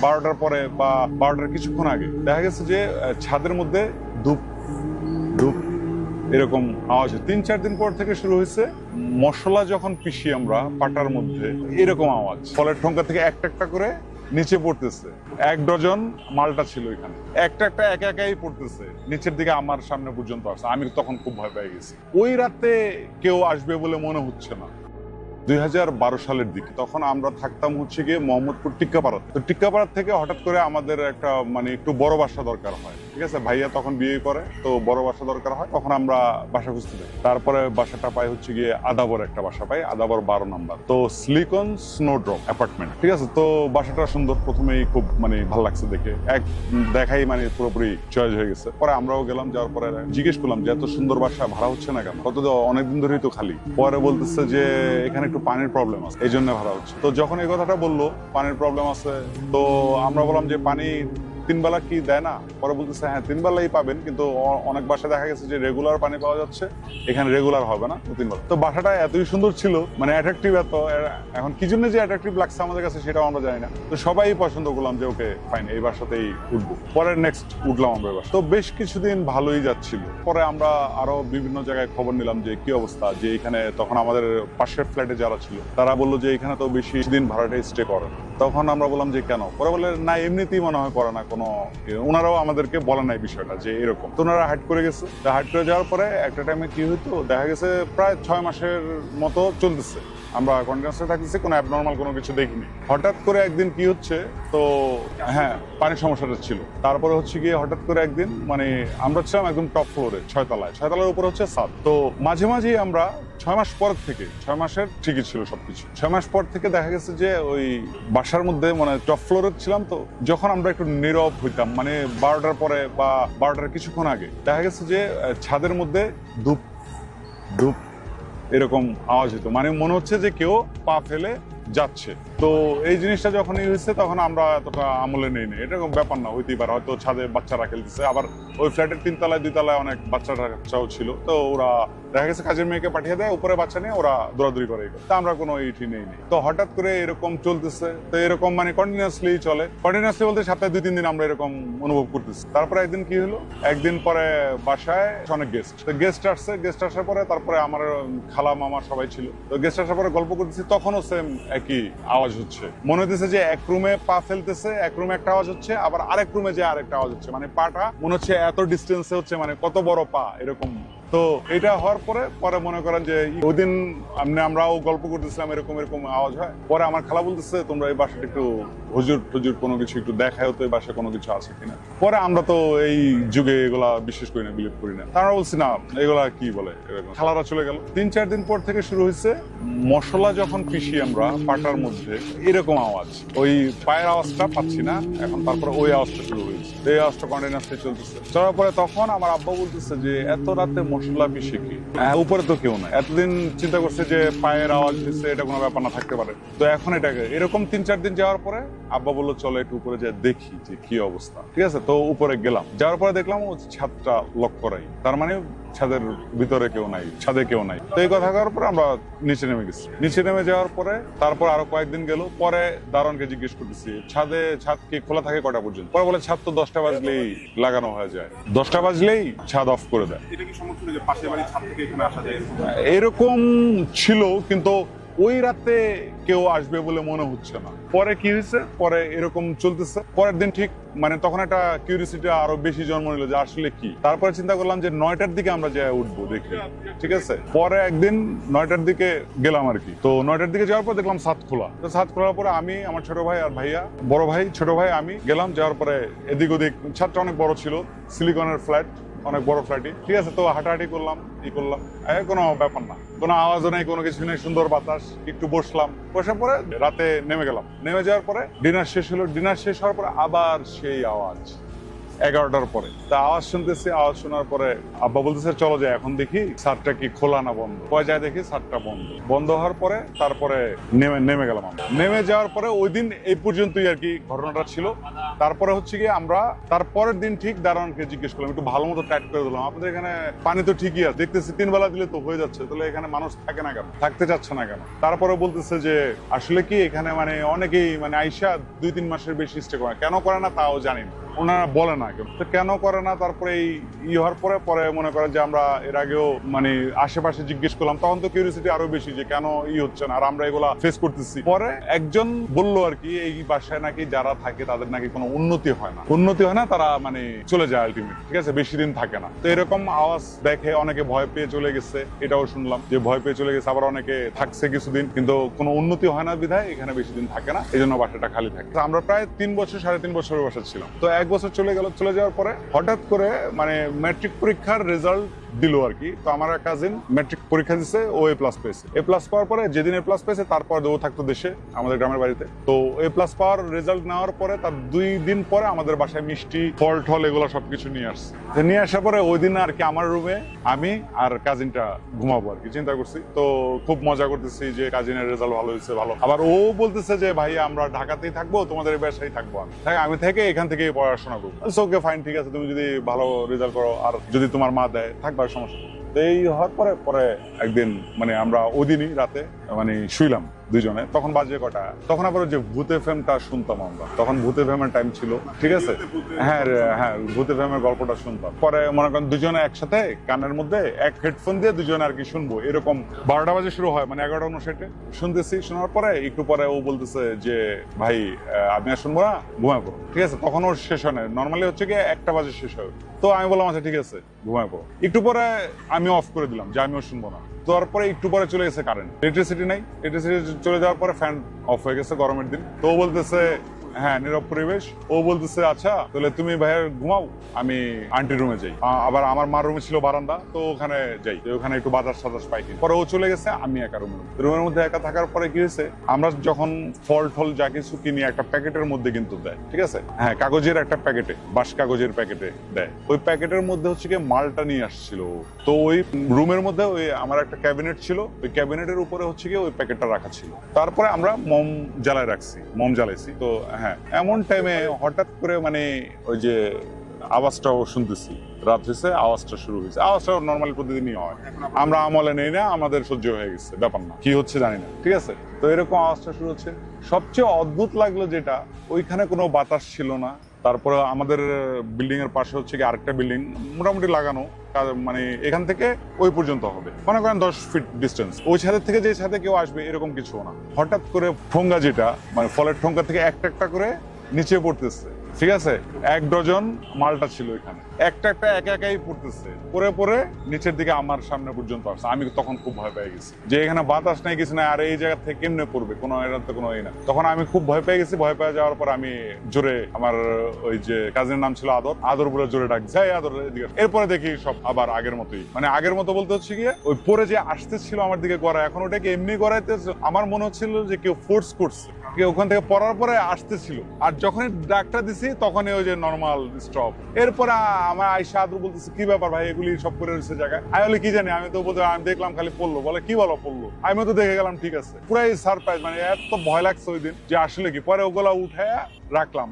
12টার পরে বা 12টার কিছুক্ষণ আগে দেখা গেছে যে ছাদের মধ্যে ধূপ ধূপ এরকম আওয়াজ হয়। 3-4 দিন পর থেকে শুরু হয়েছে মশলা যখন পিষি আমরা পাটার মধ্যে এরকম আওয়াজ, ফলের ঠোঙ্কা থেকে একটা একটা করে নিচে পড়তেছে। 1 ডজন মালটা ছিল এখানে, একটা একটা একা একাই পড়তেছে নিচের দিকে আমার সামনে পর্যন্ত আসছে। আমি তখন খুব ভয় পেয়ে গেছি। ওই রাতে কেউ আসবে বলে মনে হচ্ছে না। 2012 সালের দিকে তখন আমরা থাকতাম হচ্ছে গিয়ে মোহাম্মদপুর টিক্কাপাড়াতে। তো টিক্কাপাড়া থেকে হঠাৎ করে আমাদের একটা একটু বড় বাসা দরকার হয়, ঠিক আছে। ভাইয়া তখন বিয়ে করে, তো বড় বাসা দরকার হয়, তখন আমরা বাসা খুঁজতে যাই। তারপরে বাসাটা পাই হচ্ছে গিয়ে আদাবর একটা বাসা পাই, আদাবর 12 নাম্বার, তো সিলিকন স্নোড্রপ অ্যাপার্টমেন্ট, ঠিক আছে। তো বাসাটা সুন্দর, প্রথমেই খুব ভালো লাগছে দেখে, দেখাই পুরোপুরি চয়েস হয়ে গেছে। পরে আমরাও গেলাম, যাওয়ার পরে জিজ্ঞেস করলাম যে এত সুন্দর বাসা ভাড়া হচ্ছে না কেন, কত অনেকদিন ধরেই তো খালি। পরে বলতেছে যে এখানে একটু পানির প্রবলেম আছে, এই জন্য ভাড়া হচ্ছে। তো যখন এই কথাটা বললো পানির প্রবলেম আছে, তো আমরা বললাম যে পানি 3 বেলা কি দেয় না? পরে বলতেছে হ্যাঁ 3 বেলাই পাবেন, কিন্তু অনেক বাসায় দেখা গেছে যে রেগুলার পানি পাওয়া যাচ্ছে, এখানে রেগুলার হবে না, 3 বেলা। তো বাসাটা এতই সুন্দর ছিল, অ্যাট্রাকটিভ এত, এখন কি জন্য যে অ্যাট্রাকটিভ লাগছে আমাদের কাছে সেটাও আমরা জানি না। তো সবাই পছন্দ করলাম যে ওকে ফাইন, এই বাসাতেই উঠবো। পরে নেক্সট উঠলাম আমরা বাসা। তো বেশ কিছুদিন ভালোই যাচ্ছিল। পরে আমরা আরো বিভিন্ন জায়গায় খবর নিলাম যে কি অবস্থা, যে এখানে তখন আমাদের পাশের ফ্ল্যাটে যারা ছিল তারা বললো যে এখানে তো বেশি দিন ভাড়াটা স্টে করে। তখন আমরা বললাম যে কেন? পরে বলে না এমনিতেই মনে হয় করে না কোনো, ওনারাও আমাদেরকে বলে নাই বিষয়টা যে এরকম। তো ওনারা হাইড করে গেছে। হাইড করে যাওয়ার পরে একটা টাইমে কি হইতো দেখা গেছে প্রায় 6 মাসের মতো চলতেছে, আমরা কন্টিনিউয়াসলি থাকতেছি, কোনো অ্যাবনর্মাল কোনো কিছু দেখিনি। হঠাৎ করে একদিন কি হচ্ছে, তো হ্যাঁ পানির সমস্যাটা ছিল। তারপরে হচ্ছে গিয়ে হঠাৎ করে একদিন আমরা ছিলাম একদম টপ ফ্লোরে, 6 তলায়, 6 তলার উপর হচ্ছে ছাদ। তো মাঝে মাঝেই আমরা 6 মাস পর থেকে, 6 মাসের ঠিকই ছিল সবকিছু, 6 মাস পর থেকে দেখা গেছে যে ওই বাসার মধ্যে টপ ফ্লোরে ছিলাম, তো যখন আমরা একটু নীরব হইতাম 12টার পরে বা 12টার কিছুক্ষণ আগে দেখা গেছে যে ছাদের মধ্যে ধূপ ধূপ এরকম আওয়াজ হতো, মনে হচ্ছে যে কেউ পা ফেলে যাচ্ছে। তো এই জিনিসটা যখনই হয়েছে তখন আমরা এতটা আমলে নেই, এরকম ব্যাপার না, হইতেই পারে, হয়তো ছাদে বাচ্চারা খেলতেছে। আবার ওই ফ্ল্যাটের 3 তলায় 2 তলায় অনেক বাচ্চাও ছিল, তো ওরা দেখা গেছে কাজের মেয়েকে পাঠিয়ে দেয়, উপরে বাচ্চা নিয়ে ওরা দৌড়াদৌড়ি করে, তা আমরা কোনো ইটি নেই। তো হঠাৎ করে এরকম চলতেছে, তো এরকম কন্টিনিউয়াসলি চলে, কন্টিনিউয়াসলি বলতে সপ্তাহে 2-3 দিন আমরা এরকম অনুভব করতেছি। তারপরে একদিন কি হলো, একদিন পরে বাসায় অনেক গেস্ট আসছে, গেস্ট আসার পরে তারপরে আমার খালা মামা সবাই ছিল, তো গেস্ট আসার পরে গল্প করতেছি, তখনও সেম একই আওয়াজ হচ্ছে। মনে হচ্ছে যে এক রুমে পা ফেলতেছে, এক রুমে একটা আওয়াজ হচ্ছে, আবার আরেক রুমে যে আরেকটা আওয়াজ হচ্ছে, পাটা মনে হচ্ছে এত ডিস্টেন্সে হচ্ছে, কত বড় পা এরকম। তো এটা হওয়ার পরে মনে করেন যে ওই দিন আমরাও গল্প করতেছিলাম এরকম এরকম আওয়াজ হয়। পরে আমার খালা বলতেছে তোমরা এই বাসাটা একটু হুজুর টুজুর কোনো কিছু একটু দেখায়, তো এই বাসায় কোনো কিছু আছে কিনা। পরে আমরা তো এই যুগে এগুলা বিশ্বাস করি না, বিলিভ করি না, তারা বলছি না এগুলা কি বলে। খালারা চলে গেল। 3-4 দিন পর থেকে শুরু হয়েছে মশলা যখন পিষি আমরা পাটার মধ্যে এরকম আওয়াজ, ওই পায়ের আওয়াজটা পাচ্ছি না এখন, তারপরে ওই আওয়াজটা শুরু হয়েছে, এই আওয়াজটা কন্টিনিউয়াসলি চলতেছে। চলার পরে তখন আমার আব্বা বলতেছে যে এত রাতে মশলা পিষে কি, উপরে তো কেউ নাই, এতদিন চিন্তা করছে যে পায়ের আওয়াজ দিচ্ছে, এটা কোনো ব্যাপার না থাকতে পারে। তো এখন এটাকে এরকম 3-4 দিন যাওয়ার পরে আব্বা বললো চলো একটু উপরে যাই দেখি যে কি অবস্থা, ঠিক আছে। তো উপরে গেলাম, যাওয়ার পরে দেখলাম ও ছাদটা লক করাই, তার ছাদের ভিতরে কেউ নাই, ছাদে কেউ নাই। তো এই কথা করার পরে আমরা নিচে নেমে গেছি। নিচে নেমে যাওয়ার পরে তারপর আরো কয়েকদিন গেল, পরে দারোয়ানকে জিজ্ঞেস করতেছি ছাদ কি খোলা থাকে কটা পর্যন্ত? পরে বলে ছাদ তো 10টা বাজলেই লাগানো হয়ে যায়, 10টা বাজলেই ছাদ অফ করে দেয়। এটা কি সমস্যা যে পাশের বাড়ির ছাদ থেকে এখানে আসা যায়? এরকম ছিল, কিন্তু ওই রাতে কেউ আসবে বলে মনে হচ্ছে না। পরে কি হয়েছে, পরে এরকম চলতেছে। পরের দিন ঠিক তখন একটা কিউরিসিটি আরো বেশি জন্ম নিল যে আসলে কি। তারপরে চিন্তা করলাম যে 9টার দিকে আমরা যাই উঠবো দেখি, ঠিক আছে। পরে একদিন 9টার দিকে গেলাম আর কি। তো 9টার দিকে যাওয়ার পর দেখলাম ছাদ খোলা। তো ছাদ খোলার পরে আমি, আমার ছোট ভাই আর ভাইয়া, বড় ভাই ছোট ভাই, আমি গেলাম। যাওয়ার পরে এদিক ওদিক, ছাদটা অনেক বড় ছিল, সিলিকনের ফ্ল্যাট, অনেক বড় ফ্ল্যাটই, ঠিক আছে। তো হাঁটাহাঁটি করলাম, কোনো ব্যাপার না, কোনো আওয়াজও নেই, কোনো কিছু নেই, সুন্দর বাতাস, একটু বসলাম। বসার পরে রাতে নেমে গেলাম। নেমে যাওয়ার পরে ডিনার শেষ হলো, ডিনার শেষ হওয়ার পরে আবার সেই আওয়াজ, 11টার পরে। তা আওয়াজ শুনতেছি, আওয়াজ শোনার পরে আব্বা বলতেছে চলো যাই এখন দেখি ছাদটা কি খোলা না বন্ধ। পরে যায় দেখি ছাদটা বন্ধ। বন্ধ হওয়ার পরে তারপরে নেমে গেলাম আমরা। নেমে যাওয়ার পরে ওই দিন এই পর্যন্তই আর কি ঘটনাটা ছিল। তারপরে হচ্ছে কি আমরা তারপরের দিন ঠিক দারোয়ানকে জিজ্ঞেস করলাম, একটু ভালো মতো টাইট করে দিলাম, আপনাদের এখানে পানি তো ঠিকই আছে, দেখতেছি 3 বেলা দিলে তো হয়ে যাচ্ছে, তাহলে এখানে মানুষ থাকে না কেন, থাকতে চাচ্ছে না কেন? তারপরে বলতেছে যে আসলে কি এখানে মানে অনেকেই মানে আইসা 2-3 মাসের বেশি স্টে করে, কেন করে না তাও জানি না, ওনারা বলে না কেন তো কেন করে না। তারপরে এই হওয়ার পরে পরে মনে করেন যে আমরা এর আগেও মানে আশেপাশে জিজ্ঞেস করলাম, তখন তো কিউরিয়াসিটি আরো বেশি যে কেন হচ্ছে না, আর আমরা এগুলা ফেস করতেছি। পরে একজন বললো আর কি এই বাসায় নাকি যারা থাকে তাদের নাকি কোনো উন্নতি হয় না, তারা মানে চলে যায় আলটিমেট, ঠিক আছে, বেশি দিন থাকে না। তো এরকম আওয়াজ দেখে অনেকে ভয় পেয়ে চলে গেছে, এটাও শুনলাম যে ভয় পেয়ে চলে গেছে, আবার অনেকে থাকছে কিছুদিন, কিন্তু কোনো উন্নতি হয় না বিধায় এখানে বেশি দিন থাকে না, এই জন্য বাসাটা খালি থাকে। আমরা প্রায় 3 বছর 3.5 বছরের বাসা ছিলাম। তো 1 বছর চলে গেল, চলে যাওয়ার পরে হঠাৎ করে মানে ম্যাট্রিক পরীক্ষার রেজাল্ট দিল আর কি। তো আমার কাজিন ম্যাট্রিক পরীক্ষা দিচ্ছে, ও A+ পেয়েছে। A+ পাওয়ার পরে যেদিন A+ পেয়েছে তারপর ও থাকতো দেশে আমাদের গ্রামের বাড়িতে। তো A+ পাওয়ার রেজাল্ট নেওয়ার পরে তার 2 দিন পরে আমাদের বাসায় মিষ্টি ফল টল এগুলো সবকিছু নিয়ে আসছে। নিয়ে আসার পরে ওই দিন আর কি আমার রুমে আমি আর কাজিনটা ঘুমাবো আর কি চিন্তা করছি। তো খুব মজা করতেছি যে কাজিনের রেজাল্ট ভালো হয়েছে, ভালো। আবার ও বলতেছে যে ভাই আমরা ঢাকাতেই থাকবো, তোমাদের বাসায় থাকবো, আমি থেকে এখান থেকে পড়াশোনা করবো। ওকে ফাইন, ঠিক আছে, তুমি যদি ভালো রেজাল্ট করো আর যদি তোমার মা দেয় থাকবা, সমস্যা। এই হওয়ার পরে একদিন মানে আমরা ওদিনই রাতে মানে শুইলাম দুইজনে। তখন বাজে কটা, তখন আবার যে ভূত এফএমটা শুনতাম আমরা, তখন ভূত এফএমের টাইম ছিল, ঠিক আছে। হ্যাঁ ভূত এফএমের গল্পটা শুনতাম। পরে মনে করেন দুজনে একসাথে কানের মধ্যে এক হেডফোন দিয়ে দুজনে আর কি শুনবো, এরকম 12টা বাজে শুরু হয়, মানে 11:59 শুনতেছি। শোনার পরে একটু পরে ও বলতেছে যে ভাই আমি আর শুনবো না, ঘুমায় পড়ো, ঠিক আছে। তখন ওর শেষ হয় না, নর্মালি হচ্ছে কি 1টা বাজে শেষ হয়। তো আমি বললাম আচ্ছা ঠিক আছে ঘুমায় পড়ো। একটু পরে আমি অফ করে দিলাম যে আমিও শুনবো না। তারপরে একটু পরে চলে গেছে কারেন্ট, ইলেকট্রিসিটি নাই। ইলেকট্রিসিটি চলে যাওয়ার পরে ফ্যান অফ হয়ে গেছে, গরমের দিন। তো ও বলতেছে হ্যাঁ নীরব পরিবেশ। ও বলতেছে আচ্ছা তাহলে তুমি ভাইয়ের ঘুমাও, আমি আন্টির রুমে যাই। আবার আমার মার রুমে ছিল বারান্দা, তো ওখানে যাই, ওখানে একটু বাতাস সাতাস পাই। পরে ও চলে গেছে, আমি একা রুমের মধ্যে একা থাকার পরে কি হয়েছে, আমরা যখন ফল টল যা কিছু কিনি একটা প্যাকেটের মধ্যে কিন্তু দেয়, ঠিক আছে। হ্যাঁ কাগজের একটা প্যাকেটে, বাঁশ কাগজের প্যাকেটে দেয়। ওই প্যাকেটের মধ্যে হচ্ছে কি মালটা নিয়ে আসছিল। তো ওই রুমের মধ্যে ওই আমার একটা ক্যাবিনেট ছিল, ওই ক্যাবিনেটের উপরে হচ্ছে কি ওই প্যাকেটটা রাখা ছিল। তারপরে আমরা মম জ্বালাইছি। তো হ্যাঁ এমন টাইমে হঠাৎ করে মানে ওই যে আওয়াজটাও শুনতেছি, রাত হয়েছে, আওয়াজটা শুরু হয়েছে। আওয়াজটা নর্মালি প্রতিদিনই হয়, আমরা আমলে নেই না, আমাদের সহ্য হয়ে গেছে, ব্যাপার না, কি হচ্ছে জানি না, ঠিক আছে। তো এরকম আওয়াজটা শুরু হচ্ছে। সবচেয়ে অদ্ভুত লাগলো যেটা, ওইখানে কোনো বাতাস ছিল না। তারপরে আমাদের বিল্ডিং এর পাশে হচ্ছে কি আরেকটা বিল্ডিং মোটামুটি লাগানো, মানে এখান থেকে ওই পর্যন্ত হবে মনে করেন 10 ফিট ডিস্টেন্স। ওই ছাদের থেকে যে ছাদে কেউ আসবে এরকম কিছু না। হঠাৎ করে ঠোঙ্গা যেটা মানে ফলের ঠোঙ্গা থেকে একটা করে নিচে পড়তেছে, ঠিক আছে। 1 ডজন মালটা ছিল এখানে, একটা একাই পড়তেছে, পরে নিচের দিকে আমার সামনে পর্যন্ত আসছে। আমি তখন খুব ভয় পেয়ে গেছি যে এখানে বাতাস নাই, কিছু নাই, আর এই জায়গা থেকে কেমনে পড়বে, কোনো এরাতে কোনো এই না। তখন আমি খুব ভয় পেয়ে গেছি। ভয় পেয়ে যাওয়ার পর আমি জোরে, আমার ওই যে কাজিনের নাম ছিল আদর বলে জোরে ডাক যাই, আদর এদিকে। এরপরে দেখি সব আবার আগের মতোই, মানে আগের মতো বলতে হচ্ছে গিয়ে ওই পরে যে আসতেছিল আমার দিকে গড়া, এখন ওটাকে এমনি গড়াইতে আমার মনে হচ্ছিল যে কেউ ফোর্স করছে, কেউ ওখান থেকে পড়ার পরে আসতেছিল। আর যখনই ডাকটা দিছি তখনই ওই যে নর্মাল স্টপ। এরপরে আমার আয়সা আদর বলতেছে কি ব্যাপার ভাই, এগুলি সব করে রয়েছে জায়গায়। আমি বলি কি জানি, আমি তো বলতে আমি দেখলাম খালি পড়লো, বলে কি বলো পড়লো, আমি তো দেখে গেলাম, ঠিক আছে। পুরাই সারপ্রাইজ, মানে এত ভয় লাগছে ওই দিন যে আসলে কি। পরে ওগুলা উঠায়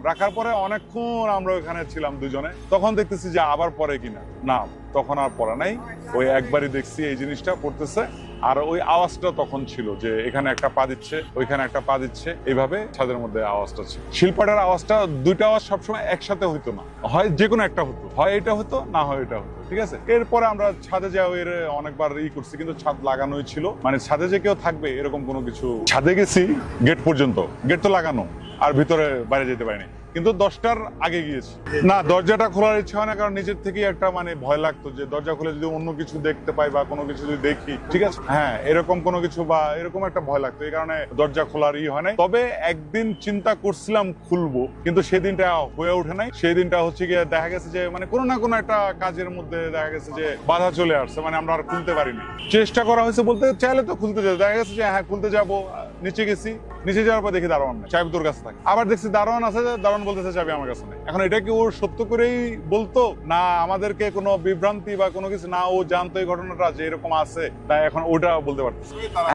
রাখার পরে অনেকক্ষণ আমরা ওখানে ছিলাম দুজনে। তখন দেখতেছি যে আবার পরে কিনা, না তখন আর পড়া নাই, ওই একবারই দেখছি এই জিনিসটা পড়তেছে। আর ওই আওয়াজটা তখন ছিল যে এখানে একটা পা দিচ্ছে, ওইখানে একটা পা দিচ্ছে, এইভাবে ছাদের মধ্যে আওয়াজটা ছিল। শিলপাটার আওয়াজটা, দুইটা আওয়াজ সবসময় একসাথে হইতো না, হয় যে কোনো একটা হতো, হয় এটা হতো না হয় এটা হতো, ঠিক আছে। এরপরে আমরা ছাদে যাওয়া অনেকবার করছি, কিন্তু ছাদ লাগানোই ছিল, মানে ছাদে যে কেউ থাকবে এরকম কোনো কিছু। ছাদে গেছি গেট পর্যন্ত, গেট তো লাগানো, আর ভিতরে বাইরে যেতে পারিনি, কিন্তু 10টার আগে গিয়েছি। না দরজাটা খোলার ইচ্ছা হয় না, কারণ নিজের থেকেই একটা মানে ভয় লাগতো যে দরজা খুলে যদি অন্য কিছু দেখতে পাই বা কোনো কিছু যদি দেখি, ঠিক আছে, হ্যাঁ এরকম কোনো কিছু বা এরকম একটা ভয় লাগতো, এই কারণে দরজা খোলার হয় নাই। তবে একদিন চিন্তা করছিলাম খুলবো, কিন্তু সেদিনটা হয়ে ওঠে নাই। সেই দিনটা হচ্ছে গিয়ে দেখা গেছে যে মানে কোনো না কোনো একটা কাজের মধ্যে দেখা গেছে যে বাধা চলে আসছে, মানে আমরা আর খুলতে পারিনি। চেষ্টা করা হয়েছে, বলতে চাইলে তো খুলতে যাবো, দেখা গেছে যে হ্যাঁ খুলতে যাবো, নিচে গেছি, নিচে যাওয়ার পর দেখি দারোয়ান নেই, চাবি তোর কাছে থাকে। আবার দেখছি দারোয়ান আছে, দারোয়ান বলতেছে চাবি আমার কাছে নেই। এখন এটা কি ও সত্য করেই বলতো, না আমাদেরকে কোনো বিভ্রান্তি বা কোনো কিছু, না ও জানতো এই ঘটনাটা যে এরকম আছে, তাই এখন ওটা বলতে পারতেছে। তারা